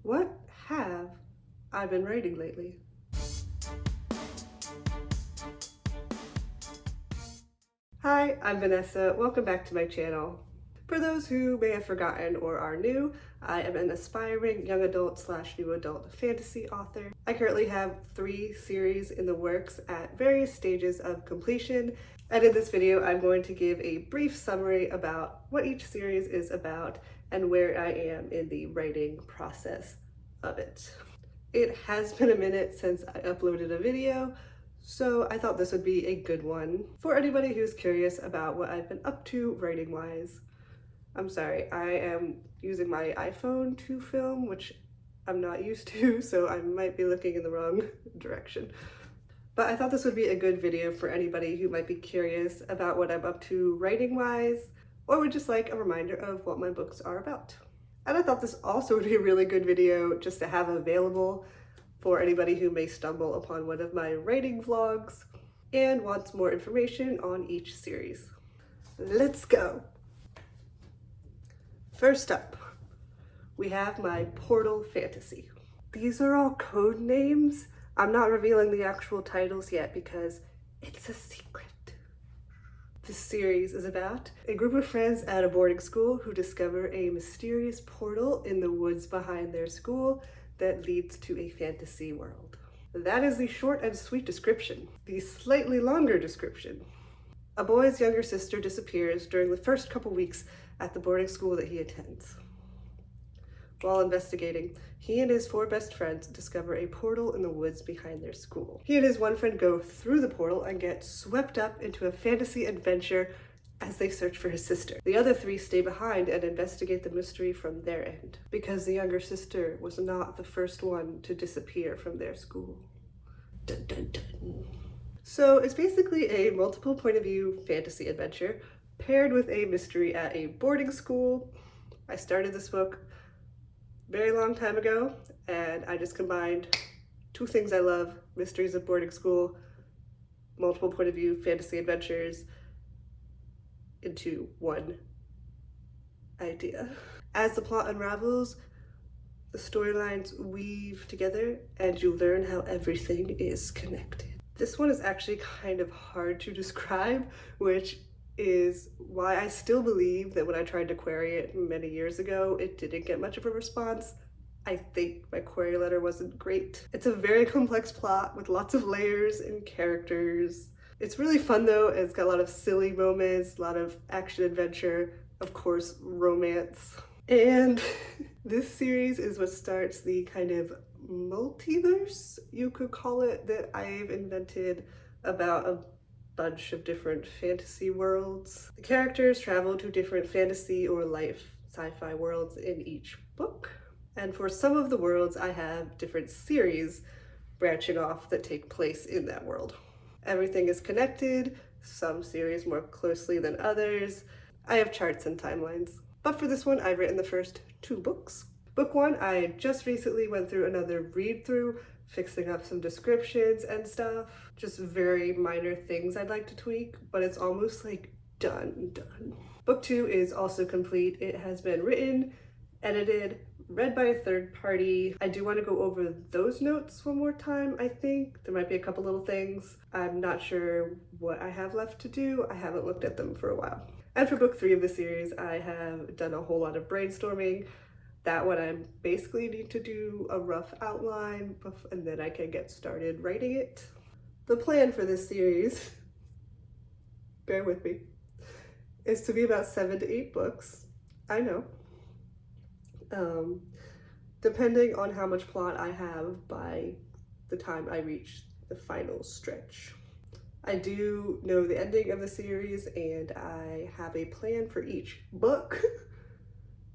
What have I been writing lately? Hi, I'm Vanessa. Welcome back to my channel. For those who may have forgotten or are new, I am an aspiring young adult / new adult fantasy author. I currently have 3 series in the works at various stages of completion, and in this video I'm going to give a brief summary about what each series is about and where I am in the writing process of it. It has been a minute since I uploaded a video, so I thought this would be a good one for anybody who's curious about what I've been up to writing-wise. I'm sorry, I am using my iPhone to film, which I'm not used to, so I might be looking in the wrong direction. But I thought this would be a good video for anybody who might be curious about what I'm up to writing-wise, or would just like a reminder of what my books are about. And I thought this also would be a really good video just to have available for anybody who may stumble upon one of my writing vlogs and wants more information on each series. Let's go! First up, we have my Portal Fantasy. These are all code names. I'm not revealing the actual titles yet because it's a secret. This series is about a group of friends at a boarding school who discover a mysterious portal in the woods behind their school that leads to a fantasy world. That is the short and sweet description. The slightly longer description. A boy's younger sister disappears during the first couple weeks at the boarding school that he attends. While investigating, he and his 4 best friends discover a portal in the woods behind their school. He and his one friend go through the portal and get swept up into a fantasy adventure as they search for his sister. The other 3 stay behind and investigate the mystery from their end, because the younger sister was not the first one to disappear from their school. Dun, dun, dun. So it's basically a multiple point of view fantasy adventure paired with a mystery at a boarding school. I started this book a very long time ago, and I just combined 2 things I love: mysteries at boarding school, multiple point of view fantasy adventures, into one idea. As the plot unravels, the storylines weave together and you learn how everything is connected. This one is actually kind of hard to describe, which is why I still believe that when I tried to query it many years ago, it didn't get much of a response. I think my query letter wasn't great. It's a very complex plot with lots of layers and characters. It's really fun though. It's got a lot of silly moments, a lot of action adventure, of course, romance. And this series is what starts the kind of multiverse, you could call it, that I've invented about a bunch of different fantasy worlds. The characters travel to different fantasy or life sci-fi worlds in each book. And for some of the worlds, I have different series branching off that take place in that world. Everything is connected, some series more closely than others. I have charts and timelines. But for this one, I've written the first 2 books. Book 1, I just recently went through another read-through, fixing up some descriptions and stuff. Just very minor things I'd like to tweak, but it's almost like done. Book 2 is also complete. It has been written, edited, read by a third party. I do want to go over those notes one more time, I think. There might be a couple little things. I'm not sure what I have left to do. I haven't looked at them for a while. And for book 3 of the series, I have done a whole lot of brainstorming. That one I basically need to do a rough outline and then I can get started writing it. The plan for this series, bear with me, is to be about 7 to 8 books. I know. Depending on how much plot I have by the time I reach the final stretch. I do know the ending of the series and I have a plan for each book,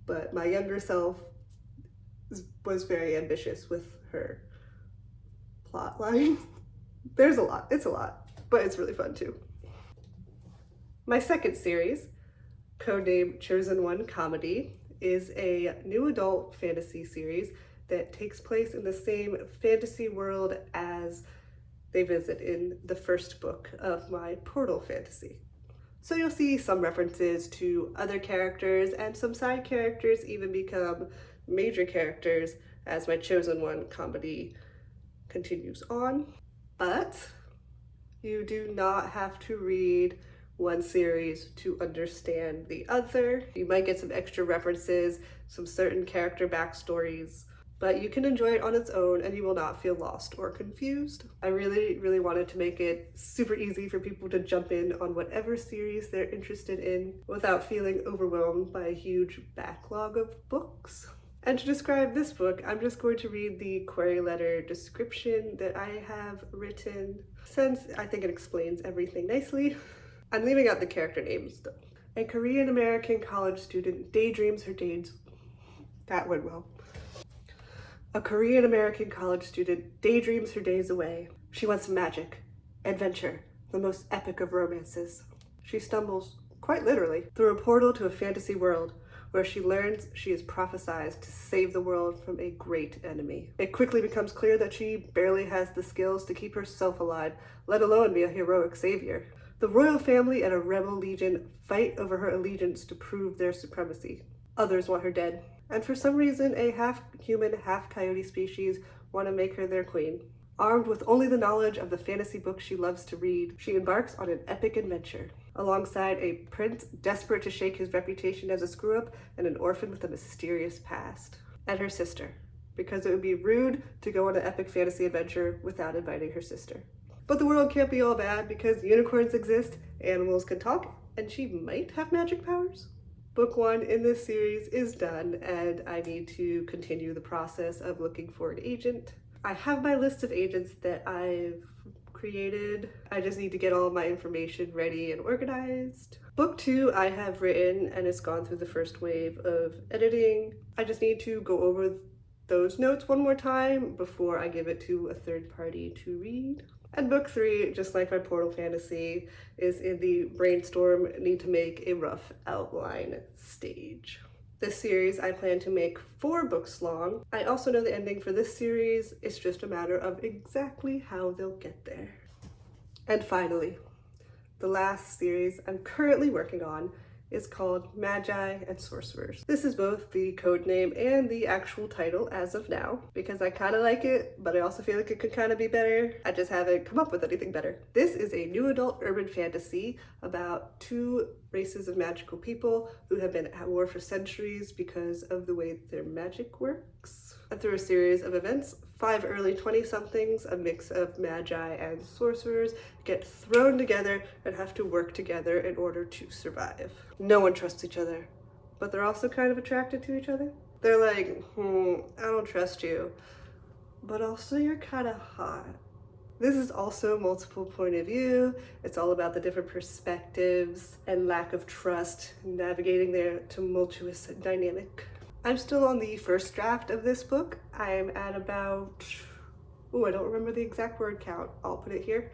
but my younger self was very ambitious with her plot line. There's a lot, it's a lot, but it's really fun too. My second series, codenamed Chosen One Comedy, is a new adult fantasy series that takes place in the same fantasy world as they visit in the first book of my Portal Fantasy. So you'll see some references to other characters, and some side characters even become major characters as my chosen one comedy continues on. But you do not have to read one series to understand the other. You might get some extra references, some certain character backstories, but you can enjoy it on its own and you will not feel lost or confused. I really wanted to make it super easy for people to jump in on whatever series they're interested in without feeling overwhelmed by a huge backlog of books. And to describe this book, I'm just going to read the query letter description that I have written, since I think it explains everything nicely. I'm leaving out the character names though. A Korean-American college student daydreams her days. That went well. A Korean-American college student daydreams her days away. She wants magic, adventure, the most epic of romances. She stumbles, quite literally, through a portal to a fantasy world where she learns she is prophesied to save the world from a great enemy. It quickly becomes clear that she barely has the skills to keep herself alive, let alone be a heroic savior. The royal family and a rebel legion fight over her allegiance to prove their supremacy. Others want her dead. And for some reason, a half-human, half-coyote species want to make her their queen. Armed with only the knowledge of the fantasy books she loves to read, she embarks on an epic adventure, alongside a prince desperate to shake his reputation as a screw-up and an orphan with a mysterious past. And her sister, because it would be rude to go on an epic fantasy adventure without inviting her sister. But the world can't be all bad because unicorns exist, animals can talk, and she might have magic powers. Book 1 in this series is done, and I need to continue the process of looking for an agent. I have my list of agents that I've created. I just need to get all of my information ready and organized. Book 2 I have written and it's gone through the first wave of editing. I just need to go over those notes one more time before I give it to a third party to read. And book 3, just like my Portal Fantasy, is in the brainstorm, need to make a rough outline stage. This series I plan to make 4 books long. I also know the ending for this series. It's just a matter of exactly how they'll get there. And finally, the last series I'm currently working on is called Magi and Sorcerers. This is both the code name and the actual title as of now, because I kind of like it, but I also feel like it could kind of be better. I just haven't come up with anything better. This is a new adult urban fantasy about 2 races of magical people who have been at war for centuries because of the way their magic works. And through a series of events, 5 early 20-somethings, a mix of magi and sorcerers, get thrown together and have to work together in order to survive. No one trusts each other, but they're also kind of attracted to each other. They're like, I don't trust you, but also you're kind of hot. This is also multiple point of view. It's all about the different perspectives and lack of trust, navigating their tumultuous dynamic. I'm still on the first draft of this book. I'm at about, I don't remember the exact word count. I'll put it here.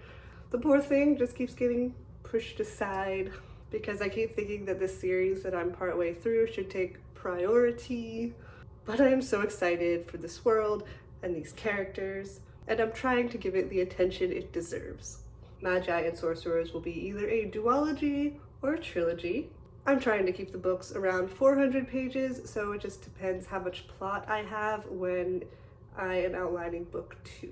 The poor thing just keeps getting pushed aside because I keep thinking that this series that I'm partway through should take priority. But I am so excited for this world and these characters, and I'm trying to give it the attention it deserves. Magi and Sorcerers will be either a duology or a trilogy. I'm trying to keep the books around 400 pages, so it just depends how much plot I have when I am outlining book 2.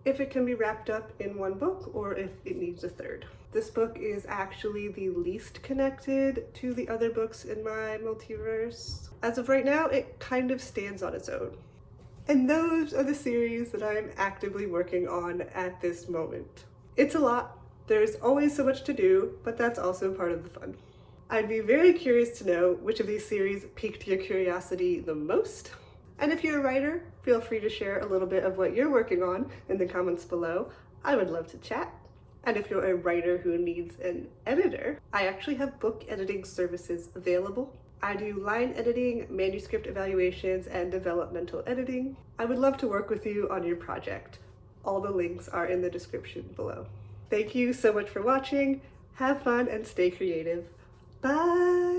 If it can be wrapped up in one book or if it needs a third. This book is actually the least connected to the other books in my multiverse. As of right now, it kind of stands on its own. And those are the series that I'm actively working on at this moment. It's a lot. There's always so much to do, but that's also part of the fun. I'd be very curious to know which of these series piqued your curiosity the most. And if you're a writer, feel free to share a little bit of what you're working on in the comments below. I would love to chat. And if you're a writer who needs an editor, I actually have book editing services available. I do line editing, manuscript evaluations, and developmental editing. I would love to work with you on your project. All the links are in the description below. Thank you so much for watching. Have fun and stay creative. Bye!